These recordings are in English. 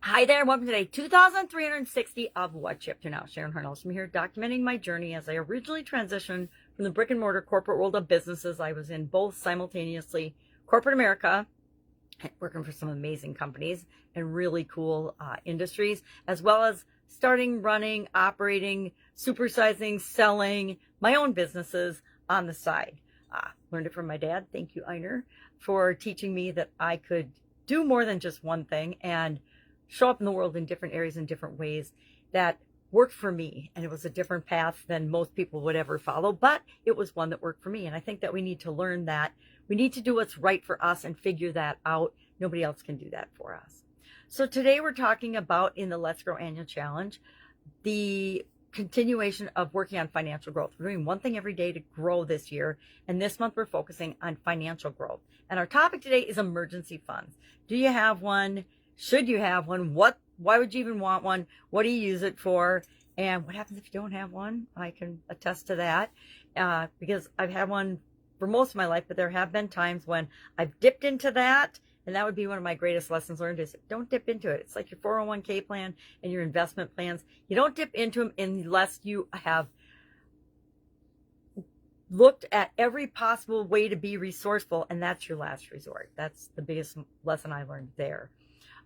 Hi there, welcome to day 2360 of What Chip to Now. Sharon Horne-Ellstrom here, documenting my journey as I originally transitioned from the brick and mortar corporate world of businesses. I was in both simultaneously corporate America, working for some amazing companies and really cool industries, as well as starting, running, operating, supersizing, selling my own businesses on the side. Learned it from my dad. Thank you, Einer, for teaching me that I could do more than just one thing and show up in the world in different areas in different ways that worked for me. And it was a different path than most people would ever follow, but it was one that worked for me. And I think that we need to learn that we need to do what's right for us and figure that out. Nobody else can do that for us. So today we're talking about, in the Let's Grow Annual Challenge, the continuation of working on financial growth. We're doing one thing every day to grow this year. And this month we're focusing on financial growth. And our topic today is emergency funds. Do you have one? Should you have one? Why would you even want one? What do you use it for? And what happens if you don't have one? I can attest to that because I've had one for most of my life, but there have been times when I've dipped into that. And that would be one of my greatest lessons learned is don't dip into it. It's like your 401k plan and your investment plans. You don't dip into them unless you have looked at every possible way to be resourceful. And that's your last resort. That's the biggest lesson I learned there.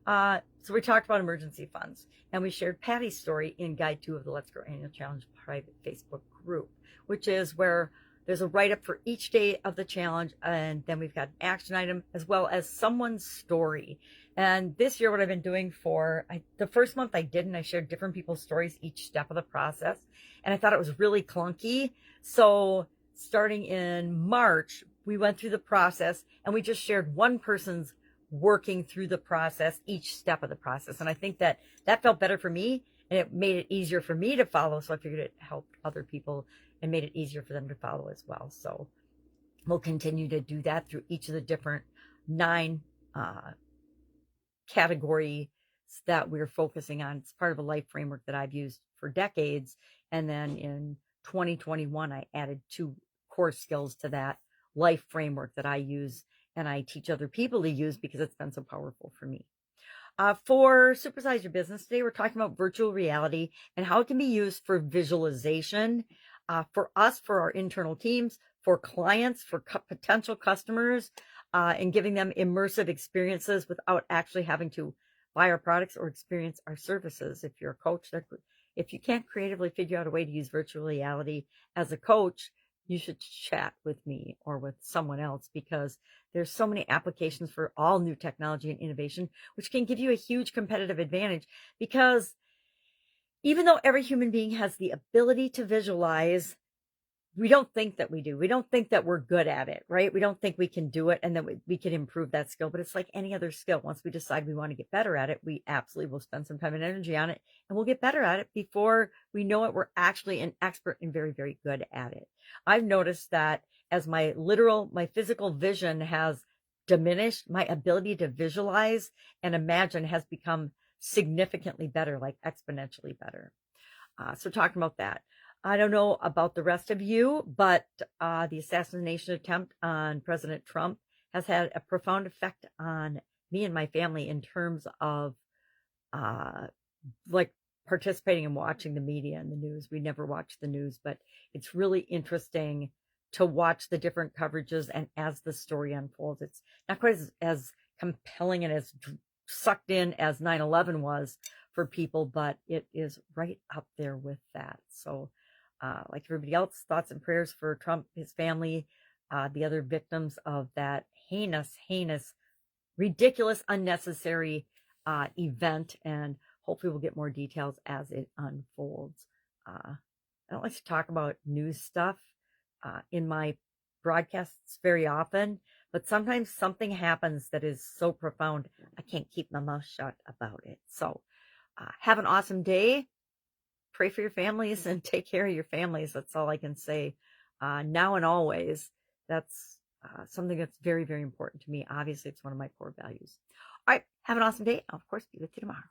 So we talked about emergency funds, and we shared Patty's story in Guide 2 of the Let's Grow Annual Challenge private Facebook group, which is where there's a write-up for each day of the challenge, and then we've got an action item as well as someone's story. And this year, what I've been doing the first month I didn't. I shared different people's stories each step of the process, and I thought it was really clunky. So starting in March, we went through the process, and we just shared one person's working through the process, each step of the process. And I think that felt better for me, and it made it easier for me to follow. So I figured it helped other people and made it easier for them to follow as well. So we'll continue to do that through each of the different 9 categories that we're focusing on. It's part of a life framework that I've used for decades. And then in 2021, I added 2 core skills to that life framework that I use and I teach other people to use because it's been so powerful for me. For Supersize Your Business today, we're talking about virtual reality and how it can be used for visualization, for us, for our internal teams, for clients, for potential customers, and giving them immersive experiences without actually having to buy our products or experience our services. If you're a coach, if you can't creatively figure out a way to use virtual reality as a coach, you should chat with me or with someone else, because there's so many applications for all new technology and innovation, which can give you a huge competitive advantage. Because even though every human being has the ability to visualize, we don't think that we do. We don't think that we're good at it, right? We don't think we can do it and that we can improve that skill. But it's like any other skill. Once we decide we want to get better at it, we absolutely will spend some time and energy on it, and we'll get better at it. Before we know it, we're actually an expert and very, very good at it. I've noticed that as my physical vision has diminished, my ability to visualize and imagine has become significantly better, like exponentially better. So talking about that. I don't know about the rest of you, but the assassination attempt on President Trump has had a profound effect on me and my family in terms of like participating and watching the media and the news. We never watch the news, but it's really interesting to watch the different coverages. And as the story unfolds, it's not quite as compelling and as sucked in as 9/11 was for people, but it is right up there with that. So like everybody else, thoughts and prayers for Trump, his family, the other victims of that heinous, ridiculous, unnecessary event. And hopefully we'll get more details as it unfolds. I don't like to talk about news stuff in my broadcasts very often, but sometimes something happens that is so profound, I can't keep my mouth shut about it. So have an awesome day. Pray for your families and take care of your families. That's all I can say now and always. That's something that's very, very important to me. Obviously, it's one of my core values. All right. Have an awesome day. I'll, of course, be with you tomorrow.